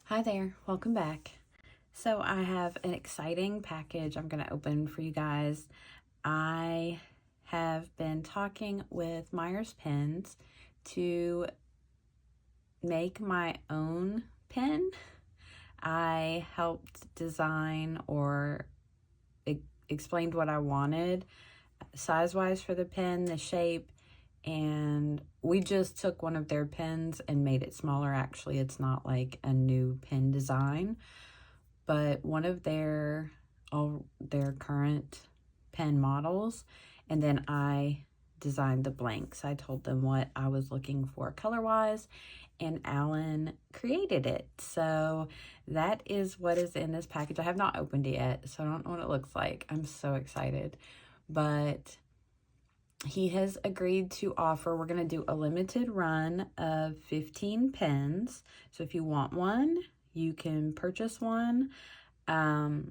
Hi there, welcome back. So I have an exciting package I'm going to open for you guys. I have been talking with Myers Pens to make my own pen. I helped design or explained what I wanted size-wise for the pen, the shape, and we just took one of their pens and made it smaller. Actually, it's not like a new pen design, but one of their current pen models, and then I designed the blanks. I told them what I was looking for color-wise, and Alan created it. So that is what is in this package. I have not opened it yet, so I don't know what it looks like. I'm so excited. But he has agreed to offer, we're going to do a limited run of 15 pens. So if you want one, you can purchase one. My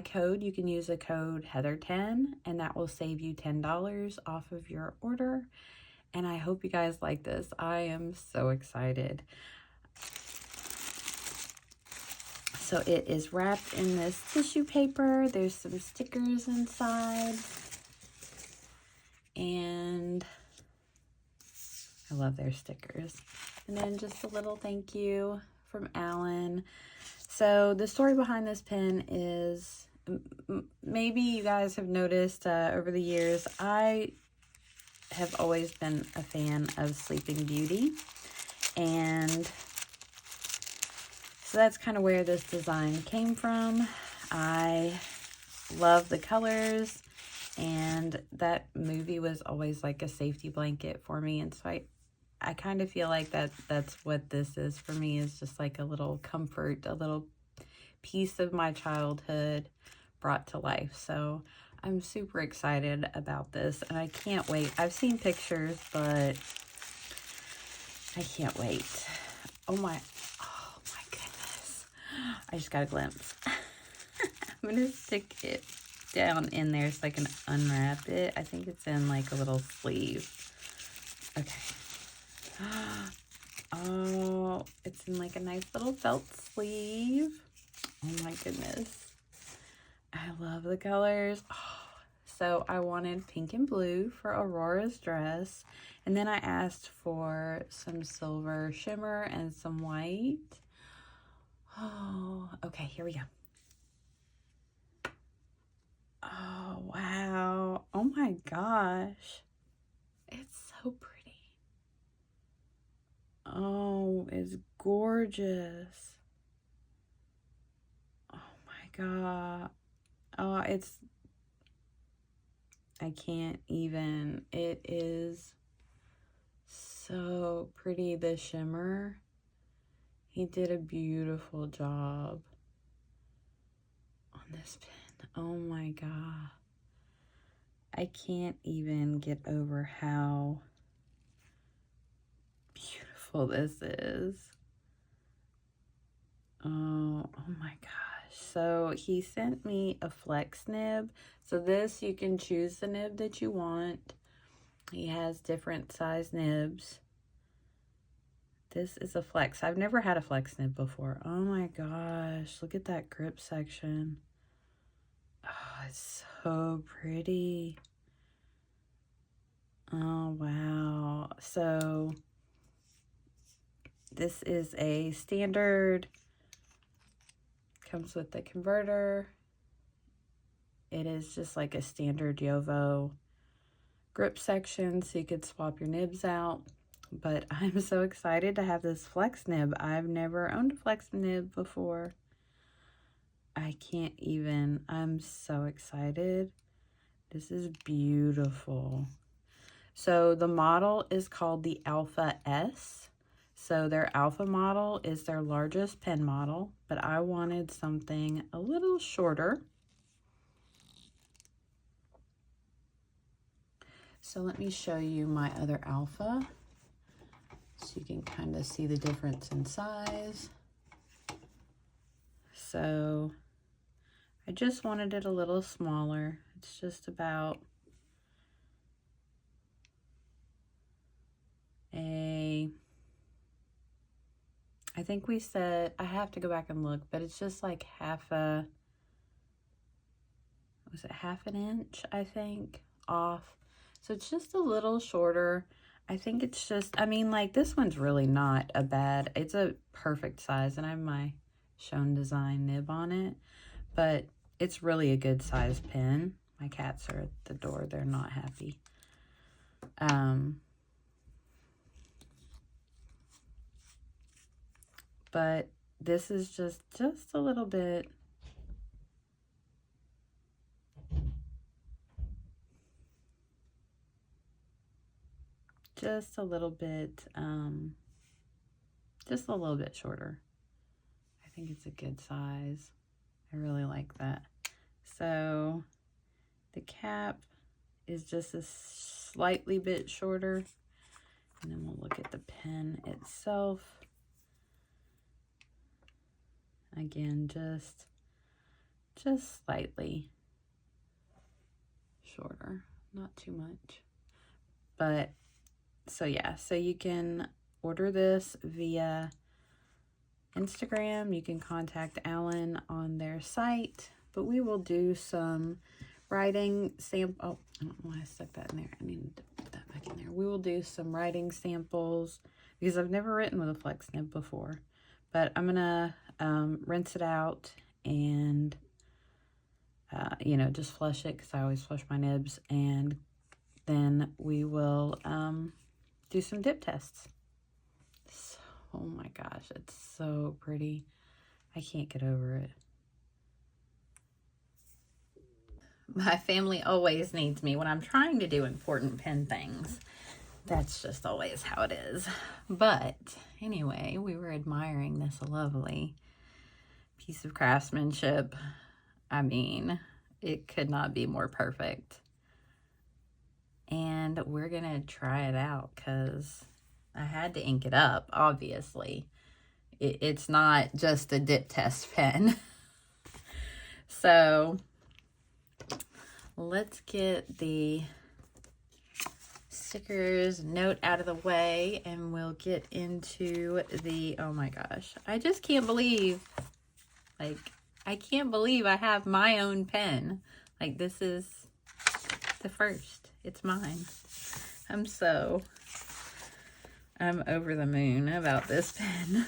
code, you can use the code Heather10, and that will save you $10 off of your order. And I hope you guys like this. I am so excited. So it is wrapped in this tissue paper. There's some stickers inside. And I love their stickers. And then just a little thank you from Alan. So the story behind this pen is, maybe you guys have noticed over the years, I have always been a fan of Sleeping Beauty. And so that's kind of where this design came from. I love the colors, and that movie was always like a safety blanket for me. And so I kind of feel like that's what this is for me, is just like a little comfort, a little piece of my childhood brought to life. So I'm super excited about this, and I can't wait. I've seen pictures, but I can't wait. Oh my goodness. I just got a glimpse. I'm gonna stick it down in there so I can unwrap it. I think it's in like a little sleeve. Okay. Oh, it's in like a nice little felt sleeve. Oh my goodness. I love the colors. Oh, so I wanted pink and blue for Aurora's dress. And then I asked for some silver shimmer and some white. Oh, okay, here we go. Oh, wow. Oh my gosh. It's so pretty. Oh, it's gorgeous. Oh my God. Oh, I can't even. It is so pretty, the shimmer. He did a beautiful job on this pen. Oh my God. I can't even get over how beautiful this is. Oh my gosh. So he sent me a flex nib. So this, you can choose the nib that you want. He has different size nibs. This is a flex. I've never had a flex nib before. Oh my gosh. Look at that grip section. Oh, it's so pretty. Oh, wow. So this is a standard, comes with the converter. It is just like a standard Yovo grip section, so you could swap your nibs out. But I'm so excited to have this flex nib. I've never owned a flex nib before. I can't even. I'm so excited. This is beautiful. So the model is called the Alpha S. So their Alpha model is their largest pen model, but I wanted something a little shorter. So let me show you my other Alpha so you can kind of see the difference in size. So I just wanted it a little smaller. It's just about I think we said, I have to go back and look, but it's just like was it half an inch, I think, off. So it's just a little shorter. I think it's just, I mean, like, this one's really not a bad, it's a perfect size, and I have my Shown Design nib on it, but it's really a good size pen. My cats are at the door. They're not happy. But this is just a little bit, just a little bit shorter. I think it's a good size. I really like that. So the cap is just a slightly bit shorter, and then we'll look at the pen itself. Again, just slightly shorter, not too much. But so yeah, so you can order this via Instagram. You can contact Alan on their site, but we will do some writing sample. Oh, I don't know why I stuck that in there. I need to put that back in there. We will do some writing samples because I've never written with a flex nib before, but I'm gonna rinse it out and you know, just flush it because I always flush my nibs, and then we will do some dip tests. So, oh my gosh, it's so pretty. I can't get over it. My family always needs me when I'm trying to do important pen things. That's just always how it is. But anyway, we were admiring this lovely piece of craftsmanship. I mean, it could not be more perfect. And we're gonna try it out because I had to ink it up, obviously. It's not just a dip test pen. So let's get the stickers note out of the way, and we'll get into the, oh my gosh, I just can't believe, like, I can't believe I have my own pen. Like, this is the first. It's mine. I'm over the moon about this pen.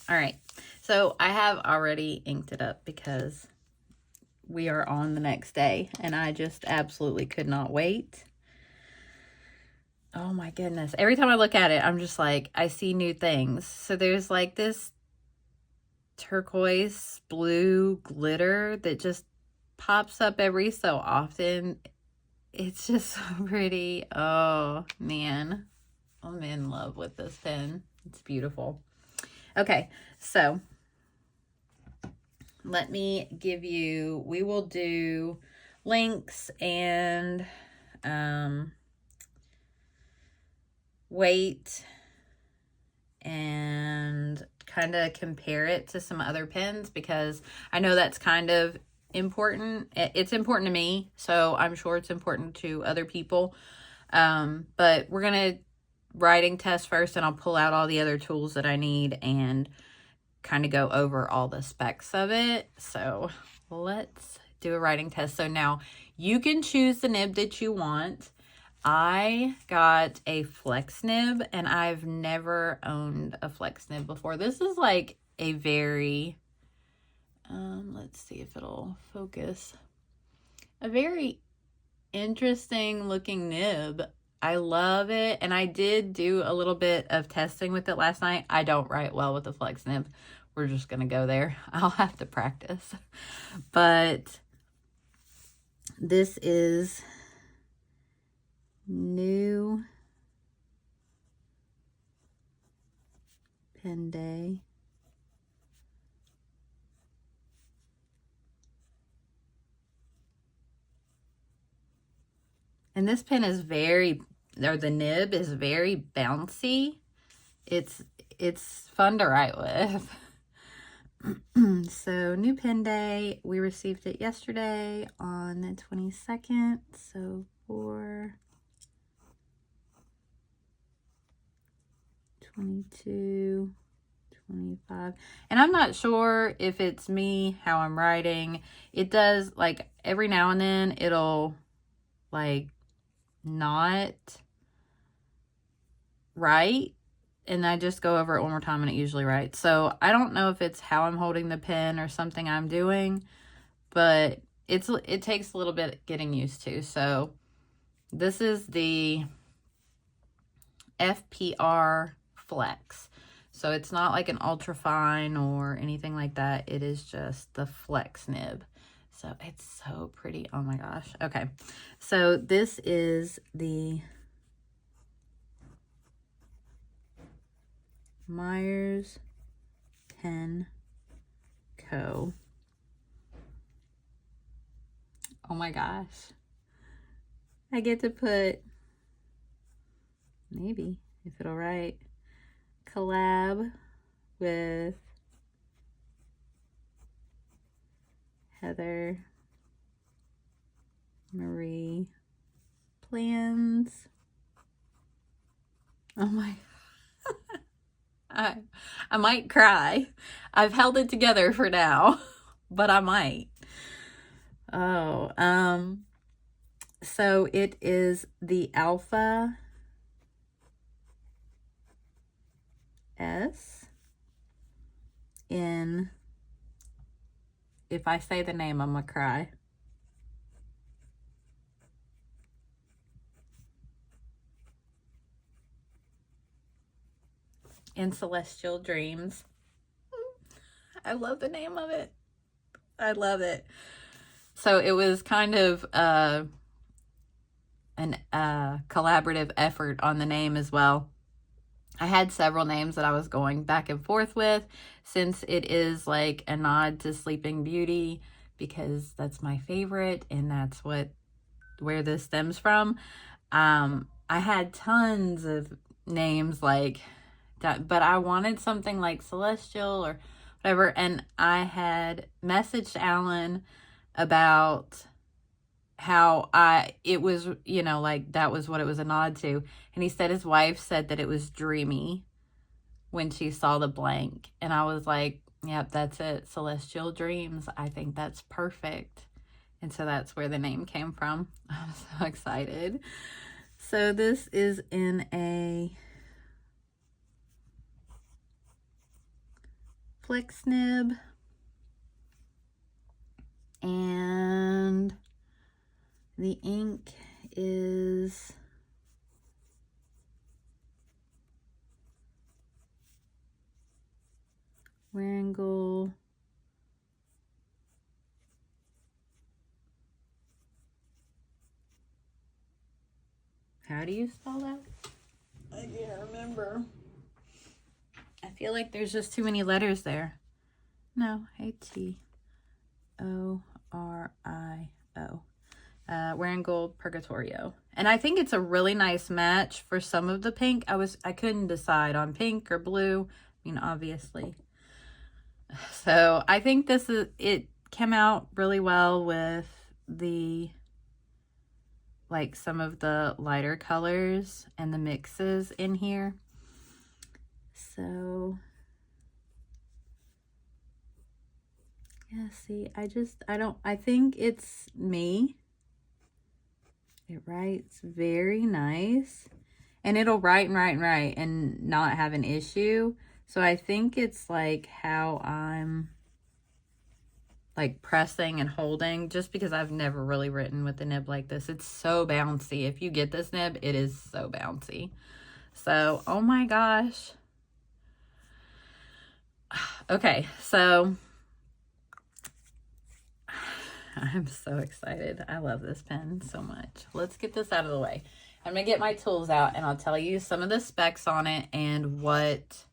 All right, so I have already inked it up because we are on the next day, and I just absolutely could not wait. Oh my goodness. Every time I look at it, I'm just like, I see new things. So there's like this turquoise blue glitter that just pops up every so often. It's just so pretty. Oh man, I'm in love with this pen. It's beautiful. Okay, so let me give you, we will do links and weight and kind of compare it to some other pens because I know that's kind of important. It's important to me, so I'm sure it's important to other people. But we're gonna writing test first, and I'll pull out all the other tools that I need and kind of go over all the specs of it. So let's do a writing test. So now you can choose the nib that you want. I got a flex nib, and I've never owned a flex nib before. This is like a very, let's see if it'll focus, a very interesting looking nib. I love it, and I did do a little bit of testing with it last night. I don't write well with the flex nib. We're just gonna go there. I'll have to practice. But this is new pen day. And this pen is very, or the nib is very bouncy. It's fun to write with. So new pen day, we received it yesterday on the 22nd. So for 22, 25. And I'm not sure if it's me, how I'm writing. It does, like, every now and then it'll, like, not write. And I just go over it one more time and it usually writes. So I don't know if it's how I'm holding the pen or something I'm doing, but it takes a little bit getting used to. So this is the FPR Flex. So it's not like an ultra fine or anything like that. It is just the Flex nib. So it's so pretty. Oh my gosh. Okay. So this is the Myers Pen Co. Oh my gosh. I get to put, maybe, if it'll write, collab with HeatherMariePlans. Oh my, I might cry. I've held it together for now, but I might. Oh, so it is the Alpha S in, if I say the name, I'm gonna cry. In Celestial Dreams. I love the name of it. I love it. So it was kind of an collaborative effort on the name as well. I had several names that I was going back and forth with, since it is like a nod to Sleeping Beauty, because that's my favorite and that's where this stems from. I had tons of names like that, but I wanted something like Celestial or whatever, and I had messaged Alan about how it was, you know, like that was what it was a nod to. And he said his wife said that it was dreamy when she saw the blank. And I was like, yep, that's it. Celestial Dreams. I think that's perfect. And so that's where the name came from. I'm so excited. So this is in a Flex nib. And the ink is Wrangle How do you spell that? I can't remember. I feel like there's just too many letters there. No, H-T-O-R-I-O. Wrangle Purgatorio. And I think it's a really nice match for some of the pink. I couldn't decide on pink or blue. I mean, obviously. So I think it came out really well with the, like, some of the lighter colors and the mixes in here. So yeah, see, I think it's me. It writes very nice, and it'll write and write and write and not have an issue. So I think it's like how I'm like pressing and holding, just because I've never really written with a nib like this. It's so bouncy. If you get this nib, it is so bouncy. So, oh my gosh. Okay, so I'm so excited. I love this pen so much. Let's get this out of the way. I'm going to get my tools out and I'll tell you some of the specs on it and what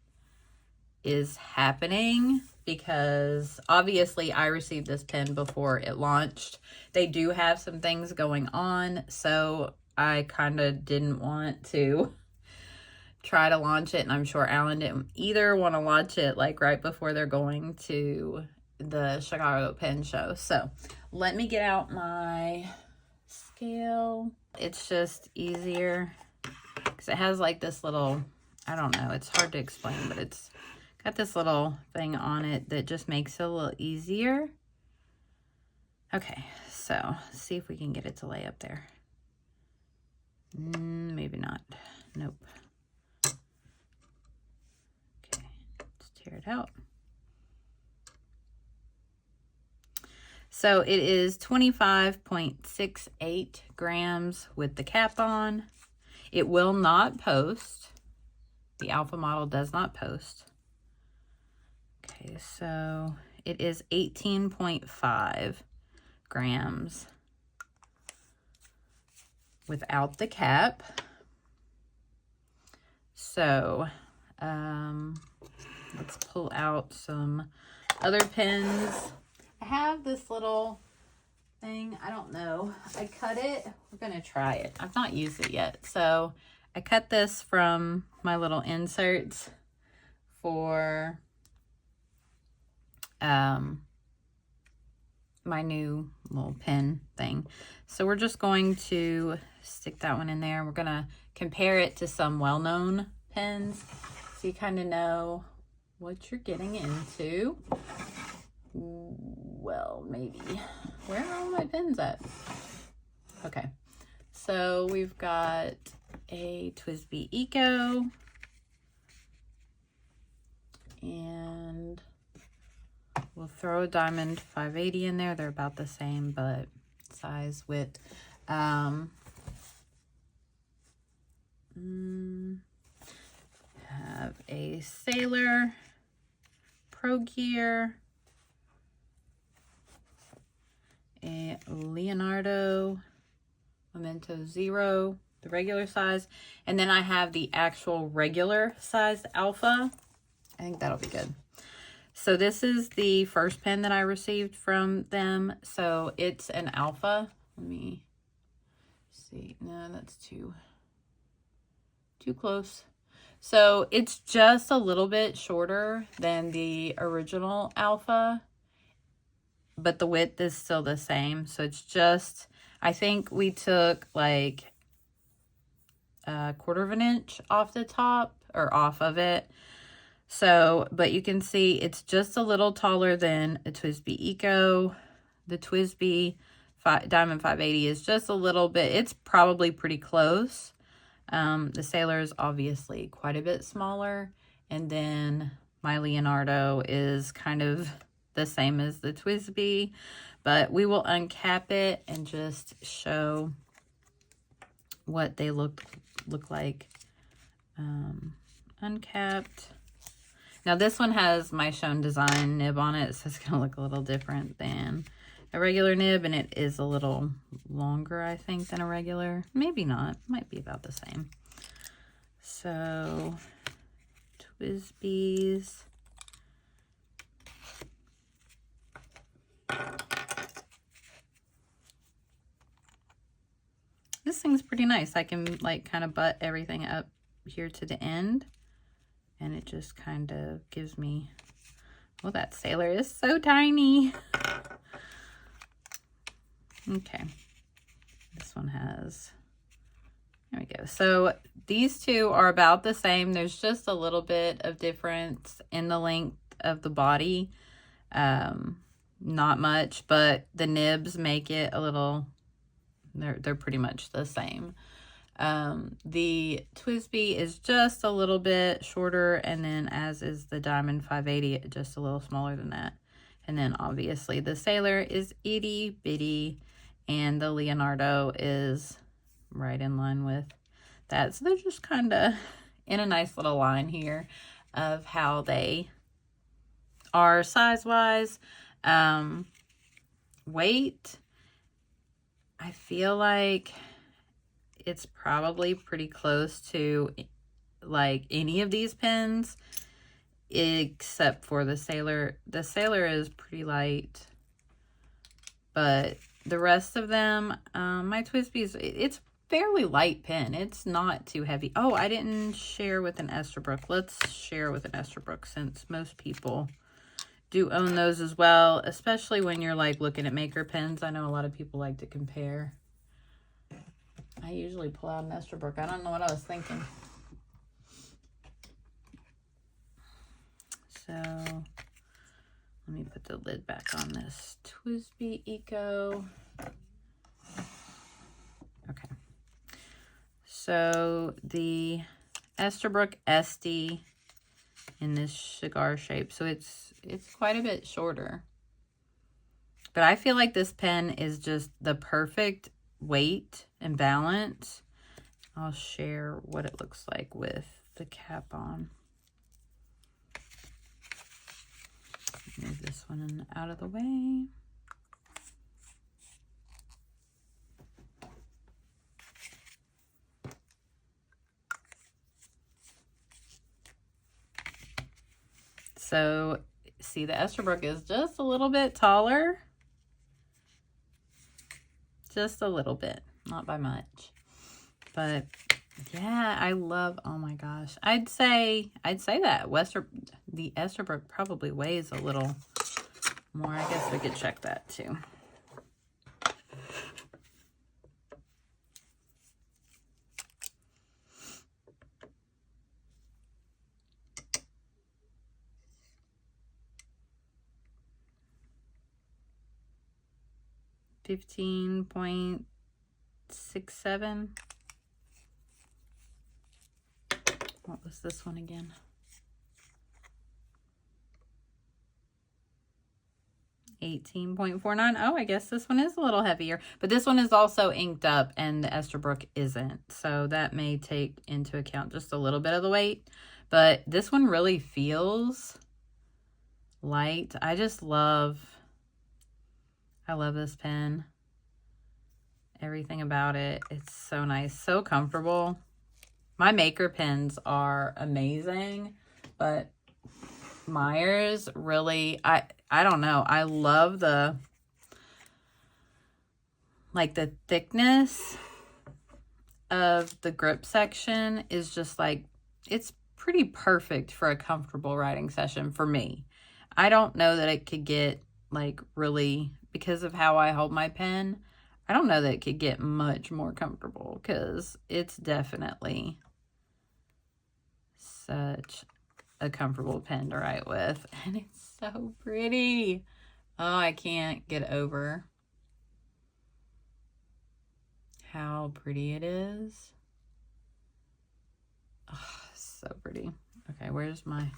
is happening, because obviously I received this pen before it launched. They do have some things going on, so I kind of didn't want to try to launch it, and I'm sure Alan didn't either want to launch it like right before they're going to the Chicago Pen Show. So let me get out my scale. It's just easier because it has like this little I don't know, it's hard to explain, but it's got this little thing on it that just makes it a little easier. Okay, so see if we can get it to lay up there. Maybe not. Nope. Okay, let's tear it out. So it is 25.68 grams with the cap on. It will not post. The Alpha model does not post. Okay, so it is 18.5 grams without the cap. So let's pull out some other pens. I have this little thing, I don't know, I cut it, we're gonna try it. I've not used it yet. So I cut this from my little inserts for my new little pen thing. So we're just going to stick that one in there. We're gonna compare it to some well-known pens so you kind of know what you're getting into. Well, maybe. Where are all my pens at? Okay, so we've got a TWSBI Eco, and we'll throw a Diamond 580 in there. They're about the same, but size, width. Have a Sailor Pro Gear, a Leonardo Memento Zero, the regular size, and then I have the actual regular sized Alpha. I think that'll be good. So this is the first pen that I received from them. So it's an Alpha. Let me see. No, that's too close. So it's just a little bit shorter than the original Alpha, but the width is still the same. So it's just, I think we took like a 1/4 inch off the top, or off of it. So, but you can see it's just a little taller than a TWSBI Eco. The TWSBI Diamond 580 is just a little bit, it's probably pretty close. The Sailor is obviously quite a bit smaller. And then my Leonardo is kind of the same as the TWSBI. But we will uncap it and just show what they look like uncapped. Now this one has my Shown Design nib on it, so it's going to look a little different than a regular nib, and it is a little longer, I think, than a regular. Maybe not. Might be about the same. So, TWSBIs. This thing's pretty nice. I can like kind of butt everything up here to the end, and it just kind of gives me, well, that Sailor is so tiny. Okay, this one has, there we go. So these two are about the same. There's just a little bit of difference in the length of the body. Not much, but the nibs make it a little, they're pretty much the same. The TWSBI is just a little bit shorter, and then as is the Diamond 580, just a little smaller than that. And then obviously the Sailor is itty bitty, and the Leonardo is right in line with that. So they're just kind of in a nice little line here of how they are size-wise. Weight, I feel like it's probably pretty close to like any of these pens, except for the Sailor. The Sailor is pretty light, but the rest of them, my TWSBIs, it's fairly light pen. It's not too heavy. Oh, I didn't share with an Esterbrook. Let's share with an Esterbrook, since most people do own those as well, especially when you're like looking at maker pens. I know a lot of people like to compare. I usually pull out an Esterbrook. I don't know what I was thinking. So let me put the lid back on this TWSBI Eco. Okay. So the Esterbrook Esty in this cigar shape. So it's quite a bit shorter. But I feel like this pen is just the perfect weight and balance. I'll share what it looks like with the cap on. Move this one out of the way. So, see, the Esterbrook is just a little bit taller. Just a little bit, not by much. But yeah, I love, oh my gosh. I'd say that the Esterbrook probably weighs a little more. I guess we could check that too. $15.67. What was this one again? $18.49. Oh, I guess this one is a little heavier. But this one is also inked up and the Esterbrook isn't. So that may take into account just a little bit of the weight. But this one really feels light. I love this pen. Everything about it. It's so nice. So comfortable. My Maker pens are amazing. But Myers really, I don't know. I love the thickness of the grip section is just like, it's pretty perfect for a comfortable writing session for me. I don't know that it could get like really, because of how I hold my pen, I don't know that it could get much more comfortable because it's definitely such a comfortable pen to write with. And it's so pretty. Oh, I can't get over how pretty it is. Oh, so pretty. Okay, where's my,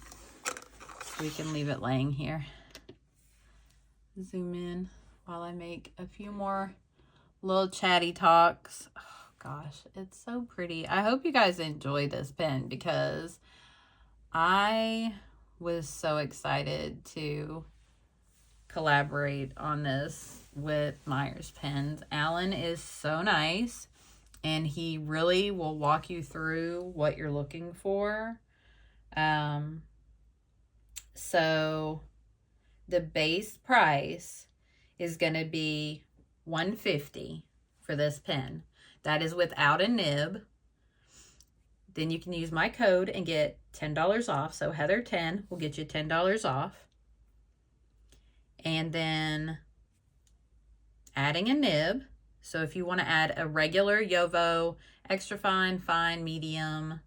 so we can leave it laying here. Zoom in while I make a few more little chatty talks. Oh gosh, it's so pretty. I hope you guys enjoy this pen because I was so excited to collaborate on this with Myers Pens. Alan is so nice and he really will walk you through what you're looking for. So the base price is going to be $150 for this pen. That is without a nib. Then you can use my code and get $10 off. So Heather10 will get you $10 off. And then adding a nib. So if you want to add a regular Yovo, extra fine, fine, medium,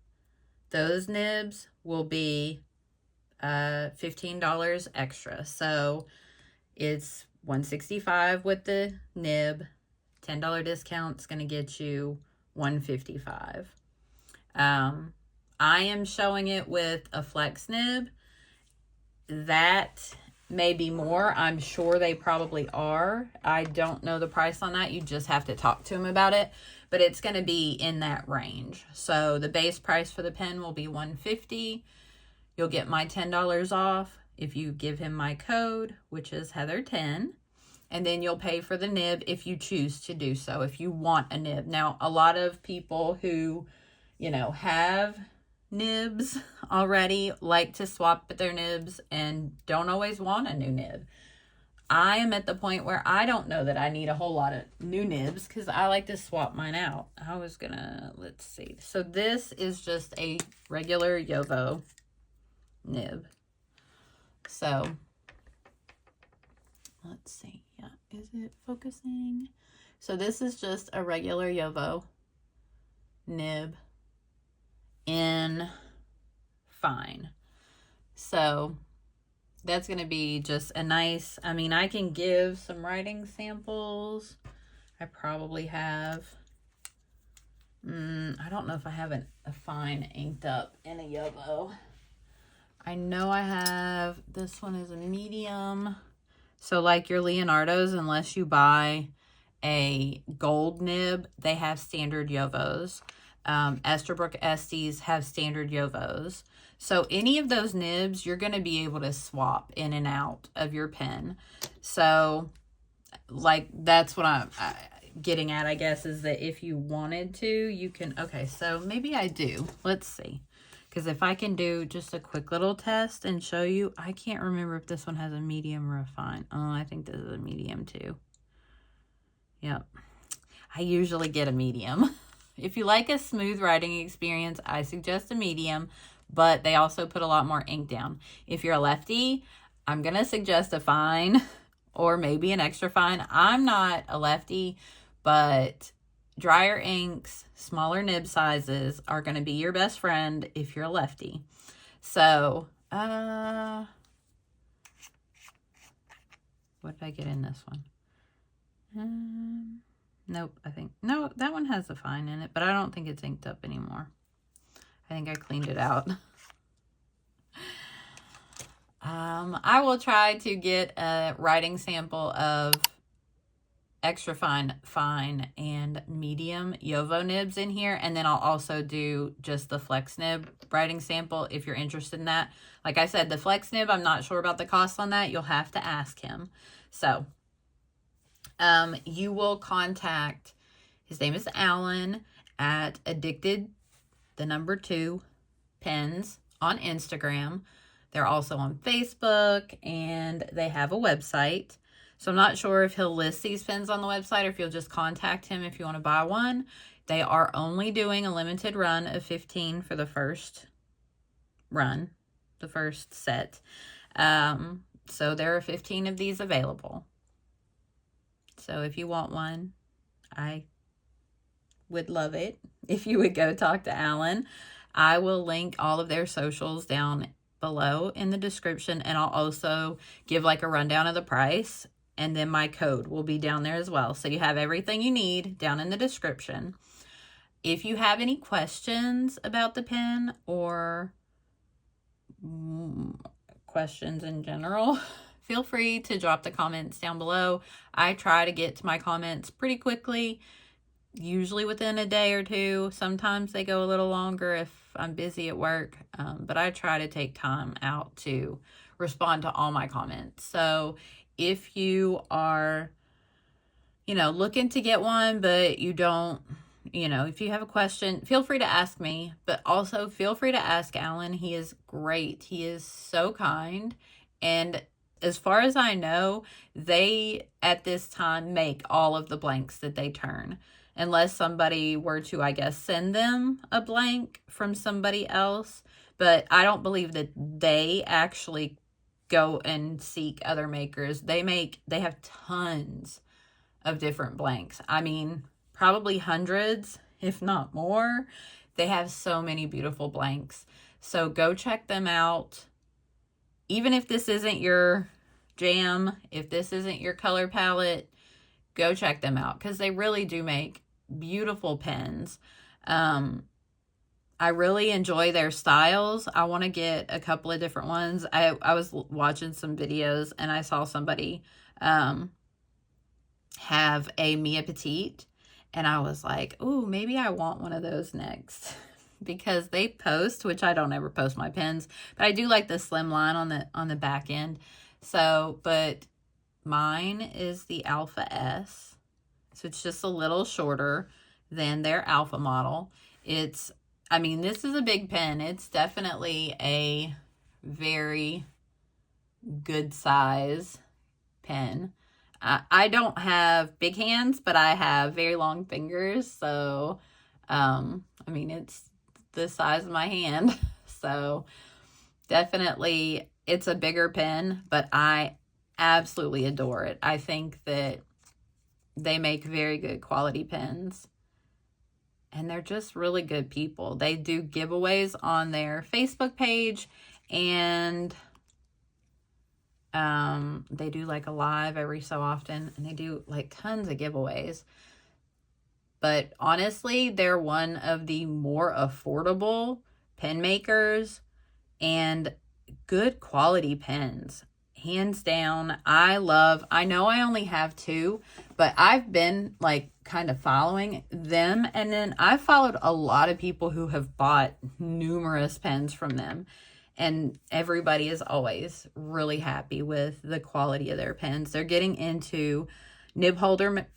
those nibs will be $15 extra. So it's $165 with the nib. $10 discount is going to get you $155. I am showing it with a flex nib. That may be more. I'm sure they probably are. I don't know the price on that. You just have to talk to them about it. But it's going to be in that range. So the base price for the pen will be $150. You'll get my $10 off if you give him my code, which is Heather10. And then you'll pay for the nib if you choose to do so, if you want a nib. Now, a lot of people who, you know, have nibs already like to swap their nibs and don't always want a new nib. I am at the point where I don't know that I need a whole lot of new nibs because I like to swap mine out. I was gonna, let's see. So this is just a regular Yovo nib. So let's see. Yeah, is it focusing? So this is just a regular Yovo nib in fine. So that's going to be just a nice, I mean, I can give some writing samples. I probably have, I don't know if I have a fine inked up in a Yovo. I know I have, this one is a medium. So like your Leonardo's, unless you buy a gold nib, they have standard Yovos. Esterbrook Estes have standard Yovos. So any of those nibs, you're going to be able to swap in and out of your pen. So like that's what I'm getting at, I guess, is that if you wanted to, you can. Okay, so maybe I do. Let's see. Because if I can do just a quick little test and show you, I can't remember if this one has a medium or a fine. Oh, I think this is a medium too. Yep. I usually get a medium. If you like a smooth writing experience, I suggest a medium, but they also put a lot more ink down. If you're a lefty, I'm going to suggest a fine or maybe an extra fine. I'm not a lefty, but drier inks, smaller nib sizes are going to be your best friend if you're a lefty. So, what did I get in this one? Nope, I think, no, that one has a fine in it, but I don't think it's inked up anymore. I think I cleaned it out. I will try to get a writing sample of extra fine, and medium Yovo nibs in here, and then I'll also do just the flex nib writing sample if you're interested in that. Like I said, the flex nib, I'm not sure about the cost on that. You'll have to ask him. So, you will contact, his name is Alan, at addicted2 pens on Instagram. They're also on Facebook, and they have a website. So I'm not sure if he'll list these pens on the website or if you'll just contact him if you want to buy one. They are only doing a limited run of 15 for the first run, the first set. So there are 15 of these available. So if you want one, I would love it if you would go talk to Alan. I will link all of their socials down below in the description, and I'll also give like a rundown of the price, and then my code will be down there as well. So you have everything you need down in the description. If you have any questions about the pen or questions in general, feel free to drop the comments down below. I try to get to my comments pretty quickly, usually within a day or two. Sometimes they go a little longer if I'm busy at work, but I try to take time out to respond to all my comments. So if you are, looking to get one, but you don't, if you have a question, feel free to ask me, but also feel free to ask Alan. He is great. He is so kind. And as far as I know, they, at this time, make all of the blanks that they turn. Unless somebody were to, I guess, send them a blank from somebody else. But I don't believe that they actually go and seek other makers. They have tons of different blanks. I mean, probably hundreds, if not more. They have so many beautiful blanks. So go check them out. Even if this isn't your jam, if this isn't your color palette, go check them out because they really do make beautiful pens. I really enjoy their styles. I want to get a couple of different ones. I was watching some videos and I saw somebody have a Mia Petite, and I was like, ooh, maybe I want one of those next. Because they post, which I don't ever post my pens, but I do like the slim line on the back end. So, but mine is the Alpha S. So it's just a little shorter than their Alpha model. This is a big pen. It's definitely a very good size pen. I don't have big hands, but I have very long fingers. So, it's the size of my hand. So definitely it's a bigger pen, but I absolutely adore it. I think that they make very good quality pens. And they're just really good people. They do giveaways on their Facebook page, and They do like a live every so often, and they do like tons of giveaways. But honestly, they're one of the more affordable pen makers and good quality pens. Hands down, I know I only have 2, but I've been like kind of following them. And then I've followed a lot of people who have bought numerous pens from them. And everybody is always really happy with the quality of their pens. They're getting into nib holders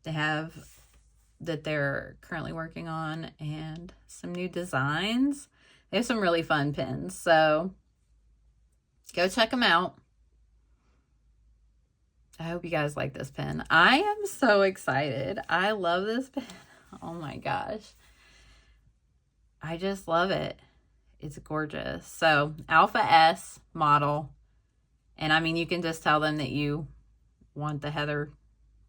they have that they're currently working on, and some new designs. They have some really fun pens, so go check them out. I hope you guys like this pen. I am so excited. I love this pen. Oh my gosh. I just love it. It's gorgeous. So, Alpha S model. And I mean, you can just tell them that you want the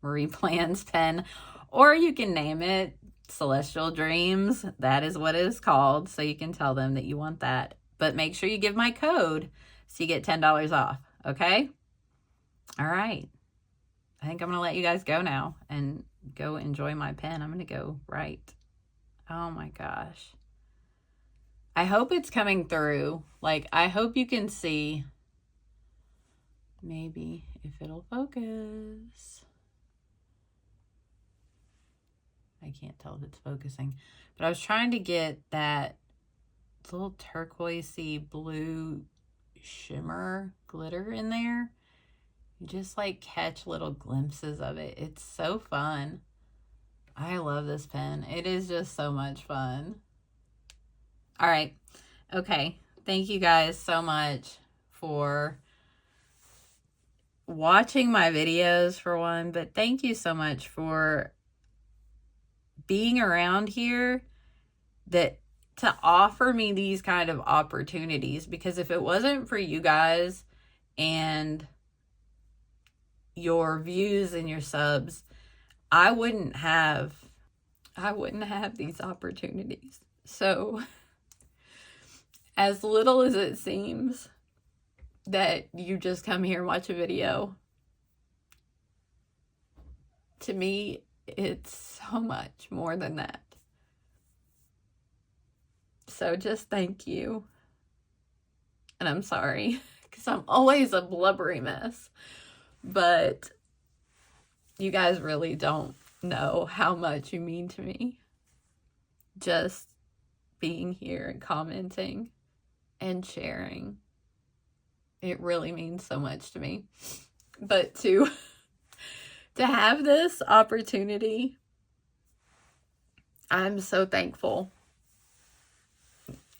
HeatherMariePlans pen, or you can name it Celestial Dreams. That is what it is called. So you can tell them that you want that. But make sure you give my code so you get $10 off. Okay? All right. I think I'm going to let you guys go now and go enjoy my pen. I'm going to go write. Oh my gosh. I hope it's coming through. Like, I hope you can see. Maybe if it'll focus. I can't tell if it's focusing. But I was trying to get that little turquoisey blue shimmer glitter in there. You just like catch little glimpses of it. It's so fun. I love this pen. It is just so much fun. All right. Okay. Thank you guys so much for watching my videos, for one, but thank you so much for being around here to offer me these kind of opportunities, because if it wasn't for you guys and your views and your subs, I wouldn't have these opportunities. So as little as it seems that you just come here and watch a video, to me, it's so much more than that. So just thank you. And I'm sorry, because I'm always a blubbery mess. But you guys really don't know how much you mean to me. Just being here and commenting and sharing. It really means so much to me. But to have this opportunity, I'm so thankful.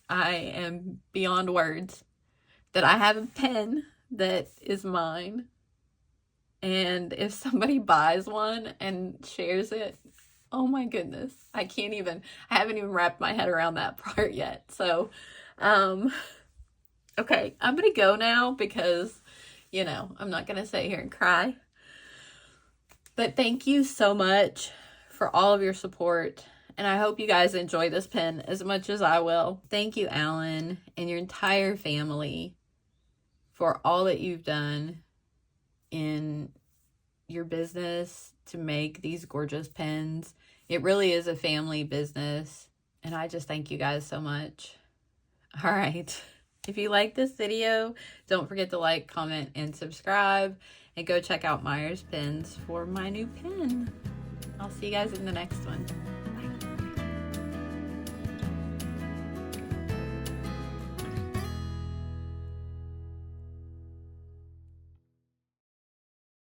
I am beyond words that I have a pen that is mine. And if somebody buys one and shares it, oh my goodness, I haven't even wrapped my head around that part yet. So, okay, I'm going to go now because, I'm not going to sit here and cry. But thank you so much for all of your support. And I hope you guys enjoy this pen as much as I will. Thank you, Alan, and your entire family for all that you've done in your business to make these gorgeous pens. It really is a family business. And I just thank you guys so much. All right. If you like this video, don't forget to like, comment, and subscribe. And go check out Myers Pens for my new pen. I'll see you guys in the next one.